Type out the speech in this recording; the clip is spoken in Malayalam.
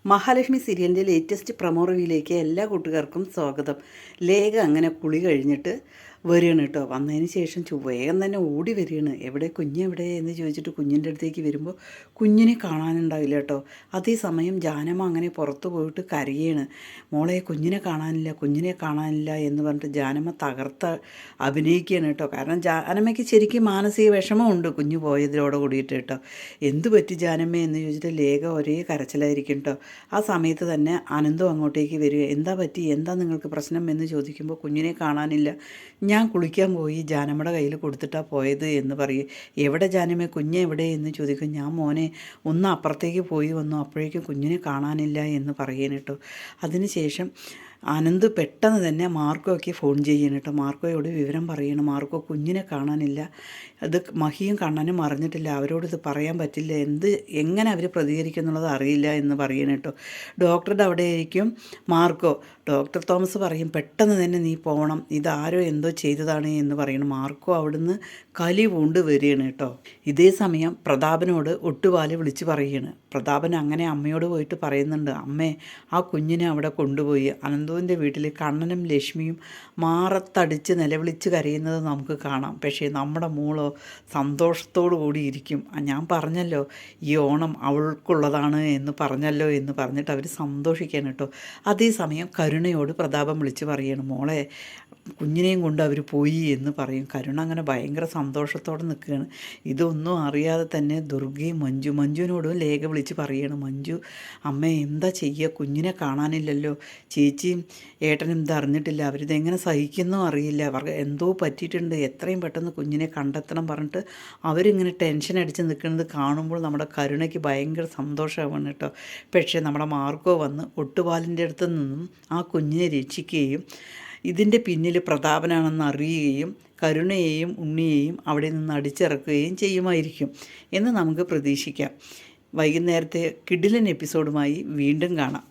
മഹാലക്ഷ്മി സീരിയലിൻ്റെ ലേറ്റസ്റ്റ് പ്രൊമോ റിവ്യൂയിലേക്ക് എല്ലാ കൂട്ടുകാർക്കും സ്വാഗതം. ലേഖ അങ്ങനെ കുളി കഴിഞ്ഞിട്ട് വരികയാണ് കേട്ടോ. വന്നതിന് ശേഷം വേഗം തന്നെ ഓടി വരികയാണ്. എവിടെ കുഞ്ഞെവിടെ എന്ന് ചോദിച്ചിട്ട് കുഞ്ഞിൻ്റെ അടുത്തേക്ക് വരുമ്പോൾ കുഞ്ഞിനെ കാണാനുണ്ടാവില്ല കേട്ടോ. അതേസമയം ജാനമ്മ അങ്ങനെ പുറത്ത് പോയിട്ട് കരയാണ്. മോളെ കുഞ്ഞിനെ കാണാനില്ല, കുഞ്ഞിനെ കാണാനില്ല എന്ന് പറഞ്ഞിട്ട് ജാനമ്മ തകർത്ത് അഭിനയിക്കുകയാണ് കേട്ടോ. കാരണം ജാനമ്മയ്ക്ക് ശരിക്കും മാനസിക വിഷമമുണ്ട് കുഞ്ഞ് പോയതിലോടെ കൂടിയിട്ട് കേട്ടോ. എന്ത് പറ്റി ജാനമ്മ എന്ന് ചോദിച്ചിട്ട് ലേഖ ഒരേ കരച്ചിലായിരിക്കും കേട്ടോ. ആ സമയത്ത് തന്നെ അനന്തും അങ്ങോട്ടേക്ക് വരിക. എന്താ പറ്റി, എന്താ നിങ്ങൾക്ക് പ്രശ്നം എന്ന് ചോദിക്കുമ്പോൾ കുഞ്ഞിനെ കാണാനില്ല, ഞാൻ കുളിക്കാൻ പോയി, ജാനമ്മയുടെ കയ്യിൽ കൊടുത്തിട്ടാണ് പോയത് എന്ന് പറയും. എവിടെ ജാനമ്മ, കുഞ്ഞ് എവിടെ എന്ന് ചോദിക്കും. ഞാൻ മോനെ ഒന്ന് അപ്പുറത്തേക്ക് പോയി വന്നു, അപ്പോഴേക്കും കുഞ്ഞിനെ കാണാനില്ല എന്ന് പറയുന്നു കേട്ടോ. അതിനുശേഷം അനന്ത് പെട്ടെന്ന് തന്നെ മാർക്കോയ്ക്ക് ഫോൺ ചെയ്യണം കേട്ടോ. മാർക്കോയോട് വിവരം പറയണം. മാർക്കോ കുഞ്ഞിനെ കാണാനില്ല, അത് മഹിയും കണ്ണനും അറിഞ്ഞിട്ടില്ല, അവരോട് ഇത് പറയാൻ പറ്റില്ല, എങ്ങനെ അവർ പ്രതികരിക്കും എന്നുള്ളത് അറിയില്ല എന്ന് പറയണം കേട്ടോ. ഡോക്ടറുടെ അവിടെ ആയിരിക്കും മാർക്കോ. ഡോക്ടർ തോമസ് പറയും പെട്ടെന്ന് തന്നെ നീ പോകണം, ഇതാരോ എന്തോ ചെയ്തതാണ് എന്ന് പറയണം. മാർക്കോ അവിടുന്ന് കലി പൂണ്ട് വരികയാണ് കേട്ടോ. ഇതേ സമയം പ്രതാപനോട് ഒട്ടുപാല് വിളിച്ച് പറയുകയാണ്. പ്രതാപൻ അങ്ങനെ അമ്മയോട് പോയിട്ട് പറയുന്നുണ്ട്, അമ്മേ ആ കുഞ്ഞിനെ അവിടെ കൊണ്ടുപോയി. അനന്തുവിൻ്റെ വീട്ടിൽ കണ്ണനും ലക്ഷ്മിയും മാറത്തടിച്ച് നിലവിളിച്ച് കരയുന്നത് നമുക്ക് കാണാം. പക്ഷേ നമ്മുടെ മോളോ സന്തോഷത്തോടു കൂടി ഇരിക്കും. ഞാൻ പറഞ്ഞല്ലോ ഈ ഓണം അവൾക്കുള്ളതാണ് എന്ന് പറഞ്ഞല്ലോ എന്ന് പറഞ്ഞിട്ട് അവർ സന്തോഷിക്കാൻ കേട്ടോ. അതേസമയം കരുണയോട് പ്രതാപം വിളിച്ച് പറയണം, മോളെ കുഞ്ഞിനെയും കൊണ്ട് അവർ പോയി എന്ന് പറയും. കരുണ അങ്ങനെ ഭയങ്കര സന്തോഷത്തോടെ നിൽക്കുകയാണ്. ഇതൊന്നും അറിയാതെ തന്നെ ദുർഗയും മഞ്ജുവിനോടും ലേഖ വിളിച്ച് പറയണം, മഞ്ജു അമ്മ എന്താ ചെയ്യുക, കുഞ്ഞിനെ കാണാനില്ലല്ലോ, ചേച്ചിയും ഏട്ടനും ഇത് അറിഞ്ഞിട്ടില്ല, അവരിതെങ്ങനെ സഹിക്കുന്നോ അറിയില്ല, അവർക്ക് എന്തോ പറ്റിയിട്ടുണ്ട്, എത്രയും പെട്ടെന്ന് കുഞ്ഞിനെ കണ്ടെത്തണം പറഞ്ഞിട്ട് അവരിങ്ങനെ ടെൻഷൻ അടിച്ച് നിൽക്കുന്നത് കാണുമ്പോൾ നമ്മുടെ കരുണയ്ക്ക് ഭയങ്കര സന്തോഷമാവാണ് കേട്ടോ. പക്ഷേ നമ്മുടെ മാർക്കോ വന്ന് ഒട്ടുപാലിൻ്റെ അടുത്ത് നിന്നും ആ കുഞ്ഞിനെ രക്ഷിക്കുകയും ഇതിൻ്റെ പിന്നിൽ പ്രതാപനാണെന്ന് അറിയുകയും കരുണയെയും ഉണ്ണിയെയും അവിടെ നിന്ന് അടിച്ചിറക്കുകയും ചെയ്യുമായിരിക്കും എന്ന് നമുക്ക് പ്രതീക്ഷിക്കാം. വൈകുന്നേരത്തെ കിടിലൻ എപ്പിസോഡുമായി വീണ്ടും കാണാം.